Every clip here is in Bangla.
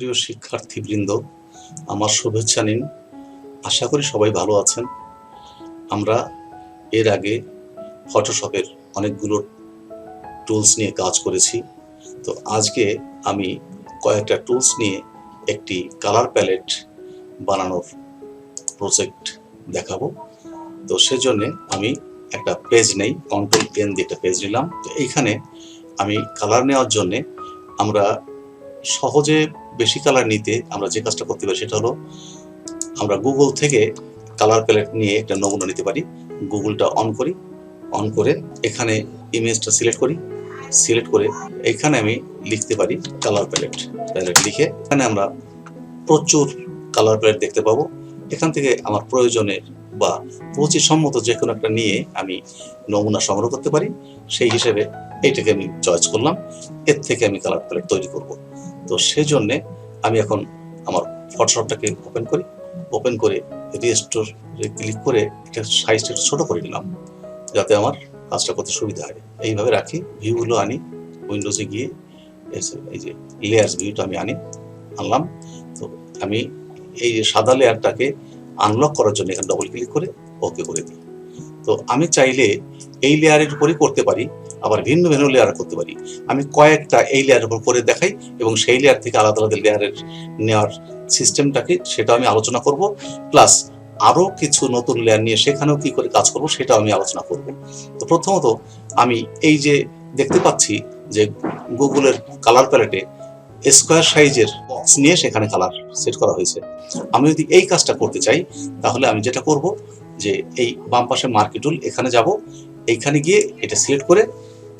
প্রিয় শিক্ষার্থীবৃন্দ, আমার শুভেচ্ছা নিন। আশা করি সবাই ভালো আছেন। আমরা এর আগে ফটোশপের অনেকগুলো টুলস নিয়ে কাজ করেছি। তো আজকে আমি কয়েকটা টুলস নিয়ে একটি কালার প্যালেট বানানোর প্রজেক্ট দেখাবো। তো সেজন্য আমি একটা পেজ নেই, Ctrl+N দিয়ে একটা পেজ নিলাম। তো এইখানে আমি কালার নেওয়ার জন্যে আমরা সহজে বেশি কালার নিতে আমরা যে কাজটা করতে পারি সেটা হলো আমরা গুগল থেকে কালার প্যালেট নিয়ে একটা নমুনা নিতে পারি। গুগলটা অন করি, অন করে এখানে ইমেজটা সিলেক্ট করি, সিলেক্ট করে এখানে আমি লিখতে পারি কালার প্যালেট। প্যালেট লিখে এখানে আমরা প্রচুর কালার প্যালেট দেখতে পাবো। এখান থেকে আমার প্রয়োজনের বা রুচিসম্মত যে কোনো একটা নিয়ে আমি নমুনা সংগ্রহ করতে পারি। সেই হিসেবে এইটাকে আমি চয়েস করলাম, এর থেকে আমি কালার প্যালেট তৈরি করব। তো সেজন্যে আমি এখন আমার ফটোশপটাকে ওপেন করি, ওপেন করে রিস্টোরে ক্লিক করে এটা সাইজটা একটু ছোটো করে নিলাম যাতে আমার কাজটা করতে সুবিধা হয়। এইভাবে রাখি, ভিউগুলো আনি, উইন্ডোজে গিয়ে এই যে লেয়ার্স ভিউটা আমি আনলাম। তো আমি এই যে সাদা লেয়ারটাকে আনলক করার জন্য এখানে ডবল ক্লিক করে ওকে করে দিই। তো আমি চাইলে এই লেয়ারের উপরই করতে পারি, আবার ভিন্ন ভিন্ন লেয়ার করতে পারি। আমি কয়েকটা এই লেয়ারের উপর করে দেখাই এবং সেই লেয়ার থেকে আলাদা আলাদা লেয়ারের নেওয়ার সিস্টেমটাকে সেটাও আমি আলোচনা করব। প্লাস আরও কিছু নতুন লেয়ার নিয়ে সেখানেও কি করে কাজ করব সেটাও আমি আলোচনা করব। তো প্রথমত আমি এই যে দেখতে পাচ্ছি যে গুগলের কালার প্যালেটে স্কোয়ার সাইজের বক্স নিয়ে সেখানে কালার সেট করা হয়েছে। আমি যদি এই কাজটা করতে চাই তাহলে আমি যেটা করব যে এই বাম পাশে মার্ক টুল, এখানে যাব, এইখানে গিয়ে এটা সিলেক্ট করে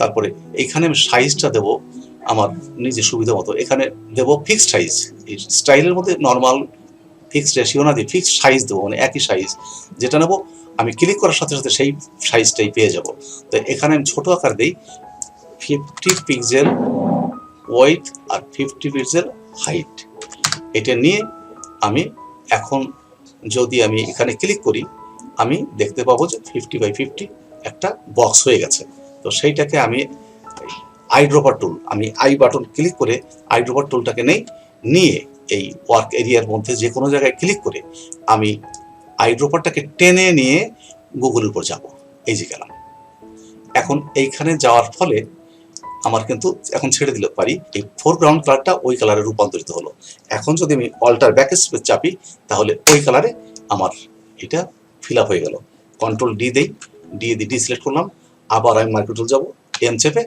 তারপরে এইখানে আমি সাইজটা দেব আমার নিজের সুবিধা মতো। এখানে দেব ফিক্সড সাইজ, এই স্টাইলের মধ্যে নর্মাল ফিক্সড রেশিও না দিয়ে ফিক্সড সাইজ দেবো, মানে একই সাইজ যেটা নেব আমি ক্লিক করার সাথে সাথে সেই সাইজটাই পেয়ে যাব। তো এখানে আমি ছোট আকার দিই 50 পিক্সেল ওয়েট আর 50 পিক্সেল হাইট। এটা নিয়ে আমি এখন যদি আমি এখানে ক্লিক করি আমি দেখতে পাবো যে 50x50 একটা বক্স হয়ে গেছে। তো সেইটাকে আমি আইড্রপার টুল, আমি আই বাটন ক্লিক করে আইড্রপার টুলটাকে নিয়ে এই ওয়ার্ক এরিয়ার মধ্যে যে কোনো জায়গায় ক্লিক করে আমি আইড্রপারটাকে টেনে নিয়ে গুগলের উপর যাব। এই যে গেলাম, এখন এইখানে যাওয়ার ফলে আমার কিন্তু এখন ছেড়ে দিলে পারি এই ফোরগ্রাউন্ড কালারটা ওই কালারে রূপান্তরিত হলো। এখন যদি আমি অল্টার ব্যাক স্পেস চাপি তাহলে ওই কালারে আমার এটা ফিল আপ হয়ে গেল। Ctrl+D দেই, ডি সিলেক্ট করলাম, আবার আমি মার্ক টুল যাব, এম চেপে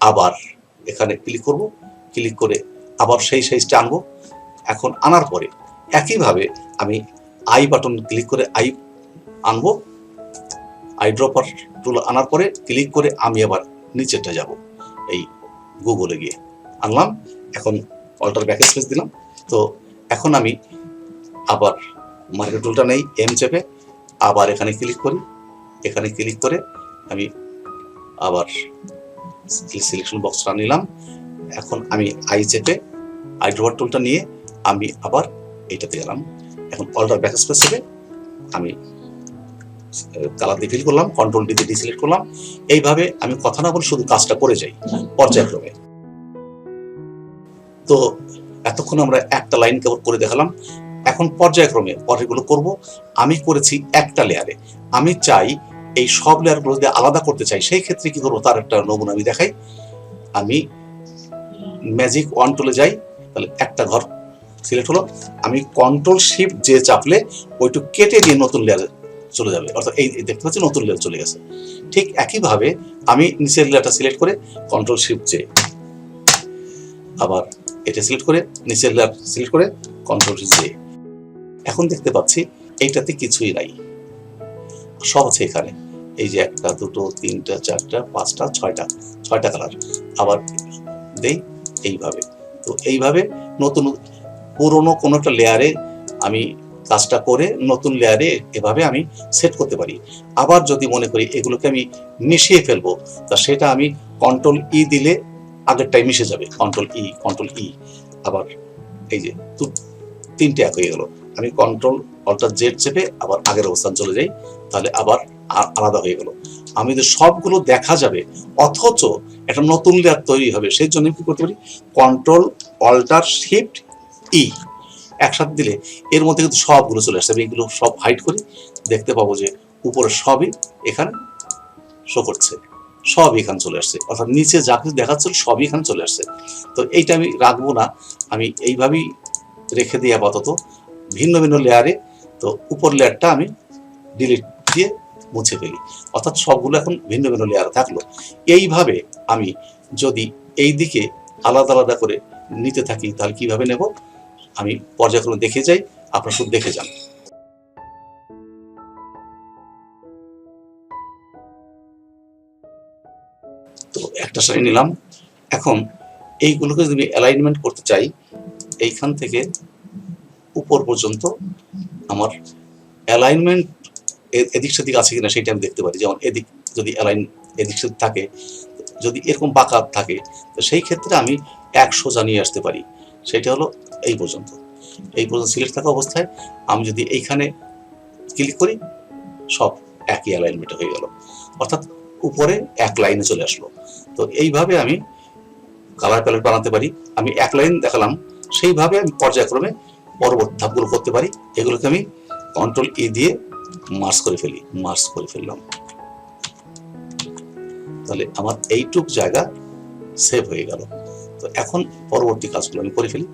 আবার এখানে ক্লিক করব, ক্লিক করে আবার সেই সাইজটা আনবো। এখন আনার পরে একইভাবে আমি আই বাটন ক্লিক করে আই আনবো, আইড্রপার টুল আনার পরে ক্লিক করে আমি আবার নিচেরটা যাব, এই গুগলে গিয়ে আনলাম। এখন অল্টার ব্যাক স্পেস দিলাম। তো এখন আমি আবার মার্ক টুলটা নেই, এম চেপে আবার এখানে ক্লিক করি, এখানে ক্লিক করে আমি আবার সিলেকশন বক্সটা নিলাম। এখন আমি আই চেপে আইড্রপার টুলটা নিয়ে আমি আবার এইটাতে গেলাম। এখন অল্টার ব্যাক স্পেস চেপে আমি কালার দিয়ে ফিল করলাম, Ctrl+D দিয়ে ডিসিলেক্ট করলাম। এইভাবে আমি কথা না বলে শুধু কাজটা করে যাই পর্যায়ক্রমে। তো এতক্ষণ আমরা একটা লাইন কেবল করে দেখালাম, এখন পর্যায়ক্রমে পরেরগুলো করব। আমি করেছি একটা লেয়ারে, আমি চাই এই সব লেয়ারগুলো যদি আলাদা করতে চাই সেই ক্ষেত্রে কি করবো তার একটা নমুনা আমি দেখাই। আমি ম্যাজিক ওয়ান টুলে যাই, তাহলে একটা ঘর সিলেক্ট হলো, আমি Ctrl+Shift যে চাপলে ওইটুকু কেটে দিয়ে নতুন লেয়ারে চলে যাবে, অর্থাৎ এই দেখতে পাচ্ছি নতুন লেয়ার চলে গেছে। ঠিক একইভাবে আমি নিচের লেয়ারটা সিলেক্ট করে Ctrl+Shift যে আবার এটা সিলেক্ট করে নিচের লেয়ার সিলেক্ট করে Ctrl+J, এখন দেখতে পাচ্ছি এইটাতে কিছুই নাই, সব আছে এখানে। এই যে একটা দুটো তিনটা চারটা পাঁচটা ছয়টা কালার আবার দেই এইভাবে। তো এইভাবে নতুন পুরনো কোনো একটা লেয়ারে আমি কাজটা করে নতুন লেয়ারে এভাবে আমি সেট করতে পারি। আবার যদি মনে করি এগুলোকে আমি মিশিয়ে ফেলবো তা সেটা আমি Ctrl+E দিলে আগেরটাই মিশে যাবে, Ctrl+E আবার এই যে তিনটে এক হয়ে গেল। আমি Ctrl+Alt+Z চেপে আবার আগের অবস্থান চলে যাই, তাহলে আবার আলাদা হয়ে গেল। আমি যে সবগুলো দেখা যাবে অথচ একটা নতুন লেয়ার তৈরি হবে, সেই জন্য কি করতে পারি Ctrl+Alt+Shift ই একসাথে দিলে এর মধ্যে কিন্তু সবগুলো চলে আসছে। আমি এগুলো সব হাইড করি, দেখতে পাবো যে উপরে সবই এখানে শো করছে, সব এখানে চলে আসছে, অর্থাৎ নিচে যা কিছু দেখাচ্ছিল সবই এখানে চলে আসছে। তো এইটা আমি রাখবো না, আমি এইভাবেই রেখে দিই আপাতত ভিন্ন ভিন্ন লেয়ারে। তো উপর লেয়ারটা আমি ডিলিট দিয়ে মুছে ফেলি, অর্থাৎ সবগুলো এখন ভিন্ন ভিন্ন লেয়ারে থাকলো। এইভাবে আমি যদি এই দিকে আলাদা আলাদা করে নিতে থাকি তাহলে কিভাবে নেব আমি পর্যায়ক্রমে দেখে যাই, আপনারা শুধু দেখে যান। তো একটা সারি নিলাম। এখন এইগুলোকে যদি অ্যালাইনমেন্ট করতে চাই, এইখান থেকে উপর পর্যন্ত আমার অ্যালাইনমেন্ট এদিক সেদিক আছে কিনা সেটা আমি দেখতে পারি। যেমন এদিক যদি অ্যালাইন এদিক সেদিক থাকে, যদি এরকম বাঁকা থাকে, তো সেই ক্ষেত্রে আমি 100 জানিয়ে আসতে পারি। সেটা হলো এই পর্যন্ত সিলেক্ট থাকা অবস্থায় আমি যদি এইখানে ক্লিক করি সব একই অ্যালাইনমেন্ট হয়ে গেল, অর্থাৎ উপরে এক লাইনে চলে আসলো। তো এইভাবে আমি কালার প্যালেট বানাতে পারি। আমি এক লাইন দেখালাম, সেইভাবে আমি পর্যায়ক্রমে পরবর্তী ধাপগুলো করতে পারি। এগুলোকে আমি Ctrl-E দিয়ে মার্জ করে ফেললাম। তাহলে আমার এইটুক জায়গা সেভ হয়ে গেল। তো এখন পরবর্তী কাজগুলো আমি করে ফেলি।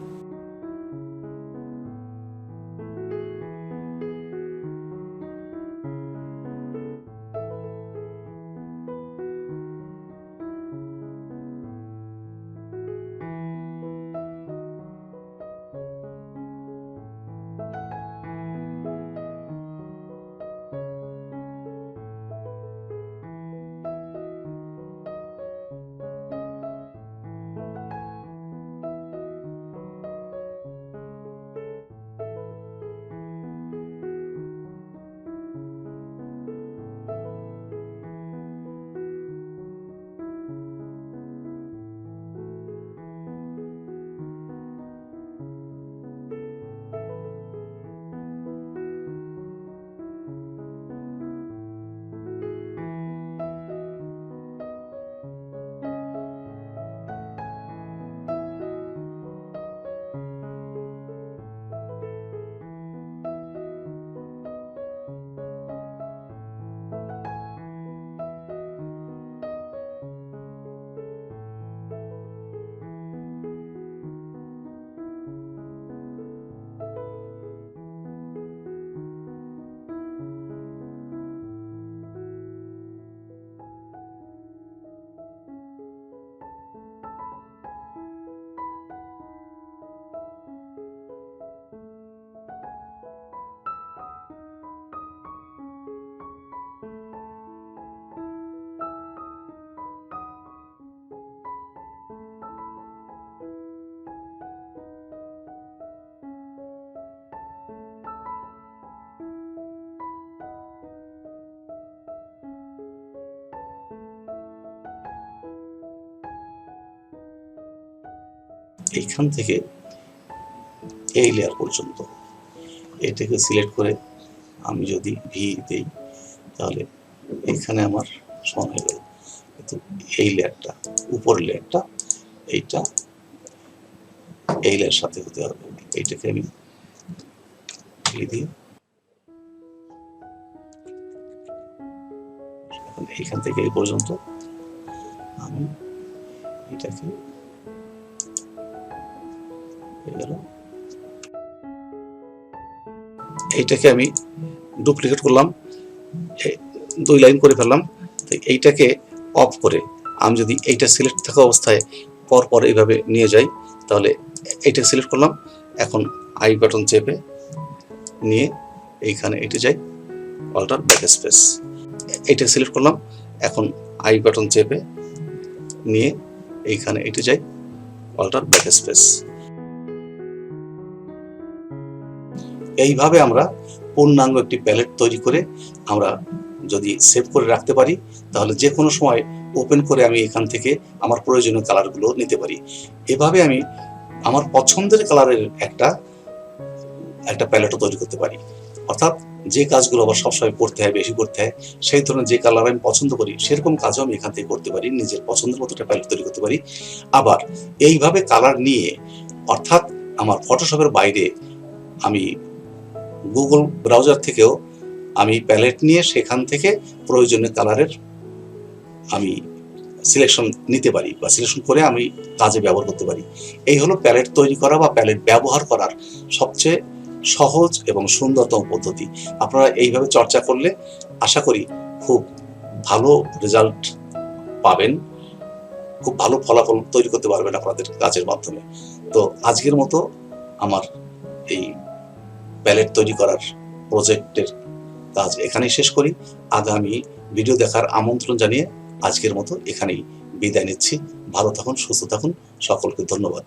এইখান থেকে এই লেয়ার পর্যন্ত এটাকে সিলেক্ট করে আমি যদি ভি দেই তাহলে এখানে আমার সমান হয়ে গেল। কিন্তু এই লেয়ারটা, উপরের লেয়ারটা, এইটা এই লেয়ার সাথে হতে হবে। এইটাকে আমি ভি দিই। এখন এইখান থেকে এই পর্যন্ত আমি এটাকে এইটাকে আমি ডুপ্লিকেট করলাম, 2 লাইন করে ফেললাম। তো এইটাকে অফ করে আমি যদি এইটা সিলেক্ট থাকা অবস্থায় পর এইভাবে নিয়ে যাই তাহলে এইটা সিলেক্ট করলাম। এখন আই বাটন চেপে নিয়ে এইখানে এটি যাই, অল্টার ব্যাকস্পেস। এইটা সিলেক্ট করলাম, এখন আই বাটন চেপে নিয়ে এইখানে এটি যাই, অল্টার ব্যাকস্পেস। এইভাবে আমরা পূর্ণাঙ্গ একটি প্যালেট তৈরি করে আমরা যদি সেভ করে রাখতে পারি তাহলে যে কোনো সময় ওপেন করে আমি এখান থেকে আমার প্রয়োজনীয় কালারগুলো নিতে পারি। এভাবে আমি আমার পছন্দের কালারের একটা প্যালেটও তৈরি করতে পারি। অর্থাৎ যে কাজগুলো আবার সবসময় করতে হয়, বেশি করতে হয়, সেই ধরনের যে কালার আমি পছন্দ করি সেরকম কাজও আমি এখান থেকে করতে পারি, নিজের পছন্দের মতো একটা প্যালেট তৈরি করতে পারি। আবার এইভাবে কালার নিয়ে, অর্থাৎ আমার ফটোশপের বাইরে আমি গুগল ব্রাউজার থেকেও আমি প্যালেট নিয়ে সেখান থেকে প্রয়োজনীয় কালারের আমি সিলেকশন নিতে পারি বা সিলেকশন করে আমি কাজে ব্যবহার করতে পারি। এই হলো প্যালেট তৈরি করা বা প্যালেট ব্যবহার করার সবচেয়ে সহজ এবং সুন্দরতম পদ্ধতি। আপনারা এইভাবে চর্চা করলে আশা করি খুব ভালো রেজাল্ট পাবেন, খুব ভালো ফলাফল তৈরি করতে পারবেন আপনাদের কাজের মাধ্যমে। তো আজকের মতো আমার এই প্যালেট তৈরি করার প্রজেক্টের কাজ এখানেই শেষ করি। আগামী ভিডিও দেখার আমন্ত্রণ জানিয়ে আজকের মতো এখানেই বিদায় নিচ্ছি। ভালো থাকুন, সুস্থ থাকুন, সকলকে ধন্যবাদ।